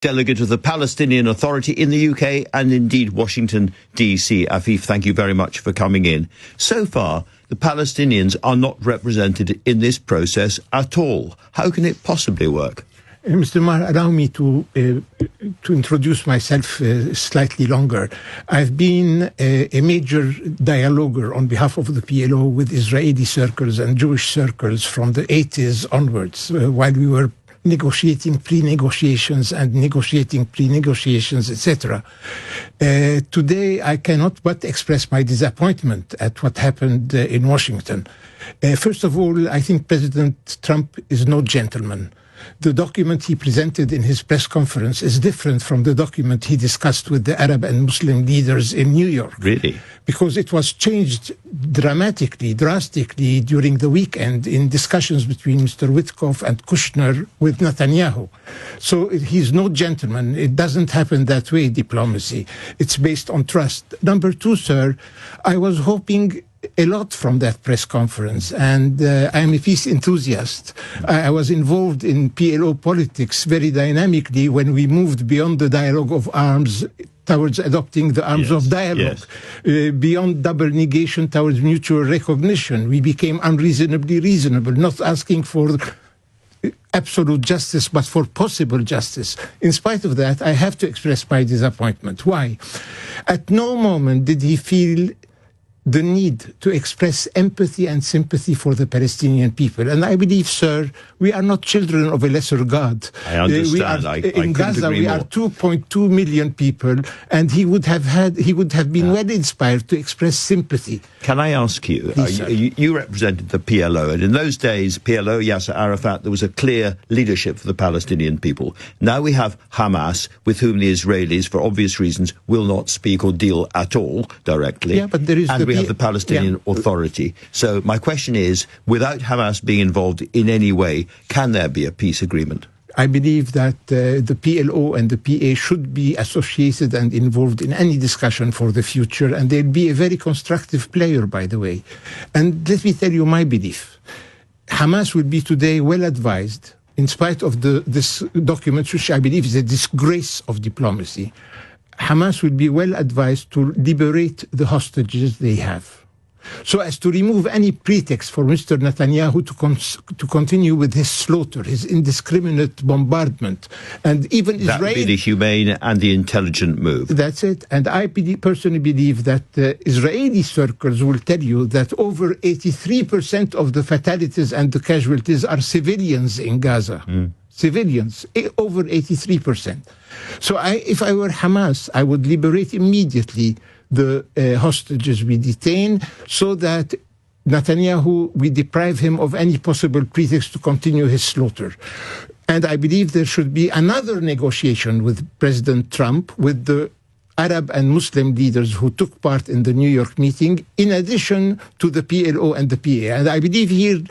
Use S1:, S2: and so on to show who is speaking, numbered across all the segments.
S1: delegate of the Palestinian Authority in the UK and indeed Washington, D.C. Afif, thank you very much for coming in. So far, the Palestinians are not represented in this process at all. How can it possibly work?
S2: Mr. Marr, allow me to introduce myself slightly longer. I've been a major dialoguer on behalf of the PLO with Israeli circles and Jewish circles from the 80s onwards, while we were negotiating pre-negotiations and negotiating pre-negotiations, etc. Today, I cannot but express my disappointment at what happened in Washington. First of all, I think President Trump is no gentleman. The document he presented in his press conference is different from the document he discussed with the Arab and Muslim leaders in New York.
S1: Really?
S2: Because it was changed drastically during the weekend in discussions between Mr. Witkoff and Kushner with Netanyahu. So he's no gentleman. It doesn't happen that way, diplomacy. It's based on trust. Number two, sir, I was hoping a lot from that press conference, and I am a peace enthusiast. I was involved in PLO politics very dynamically when we moved beyond the dialogue of arms towards adopting the arms of dialogue, beyond double negation towards mutual recognition. We became unreasonably reasonable, not asking for absolute justice, but for possible justice. In spite of that, I have to express my disappointment. Why? At no moment did he feel the need to express empathy and sympathy for the Palestinian people. And I believe, sir, we are not children of a lesser God.
S1: I understand.
S2: In Gaza, we are 2.2 million people, and he would have been well inspired to express sympathy.
S1: Can I ask you, you represented the PLO, and in those days, PLO, Yasser Arafat, there was a clear leadership for the Palestinian people. Now we have Hamas, with whom the Israelis, for obvious reasons, will not speak or deal at all directly.
S2: Yeah, but there is
S1: we have the Palestinian Authority. So my question is, without Hamas being involved in any way, can there be a peace agreement?
S2: I believe that the PLO and the PA should be associated and involved in any discussion for the future, and they'll be a very constructive player, by the way. And let me tell you my belief. Hamas will be today well advised, in spite of this document, which I believe is a disgrace of diplomacy. Hamas will be well advised to liberate the hostages they have, so as to remove any pretext for Mr. Netanyahu to continue with his slaughter, his indiscriminate bombardment. And even Israel...
S1: That would be the humane and the intelligent move.
S2: That's it. And I personally believe that Israeli circles will tell you that over 83% of the fatalities and the casualties are civilians in Gaza. Civilians, over 83%. So if I were Hamas, I would liberate immediately the hostages we detain, so that Netanyahu, we deprive him of any possible pretext to continue his slaughter. And I believe there should be another negotiation with President Trump, with the Arab and Muslim leaders who took part in the New York meeting, in addition to the PLO and the PA. And I believe here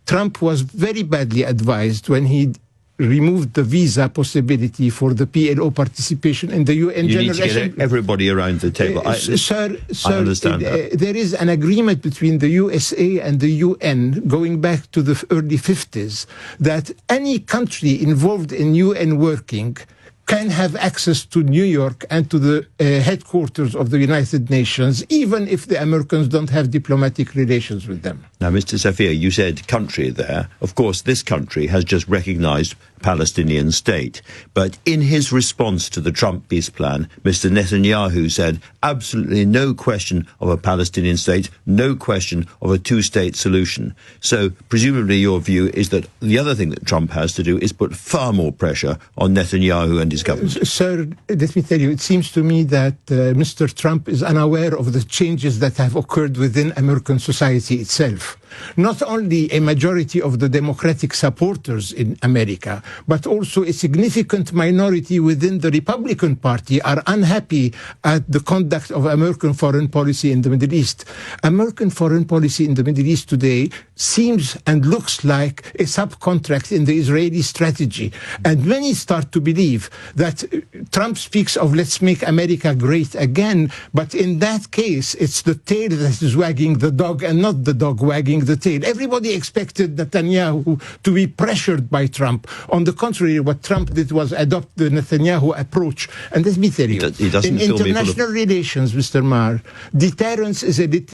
S2: Trump was very badly advised when he removed the visa possibility for the PLO participation in the UN General Assembly.
S1: You need to get everybody around the table.
S2: Sir,
S1: I understand that.
S2: There is an agreement between the USA and the UN going back to the early 50s that any country involved in UN working can have access to New York and to the headquarters of the United Nations, even if the Americans don't have diplomatic relations with them.
S1: Now, Mr. Safieh, you said country there. Of course, this country has just recognized Palestinian state. But in his response to the Trump peace plan, Mr. Netanyahu said absolutely no question of a Palestinian state, no question of a two-state solution. So presumably your view is that the other thing that Trump has to do is put far more pressure on Netanyahu and his government.
S2: Sir, let me tell you, it seems to me that Mr. Trump is unaware of the changes that have occurred within American society itself. Not only a majority of the Democratic supporters in America, but also a significant minority within the Republican Party are unhappy at the conduct of American foreign policy in the Middle East. American foreign policy in the Middle East today seems and looks like a subcontract in the Israeli strategy. And many start to believe that Trump speaks of let's make America great again, but in that case, it's the tail that is wagging the dog and not the dog wagging the tail. Everybody expected Netanyahu to be pressured by Trump on On the contrary, what Trump did was adopt the Netanyahu approach. And let me tell you,
S1: he doesn't
S2: in international relations, Mr. Marr, deterrence is a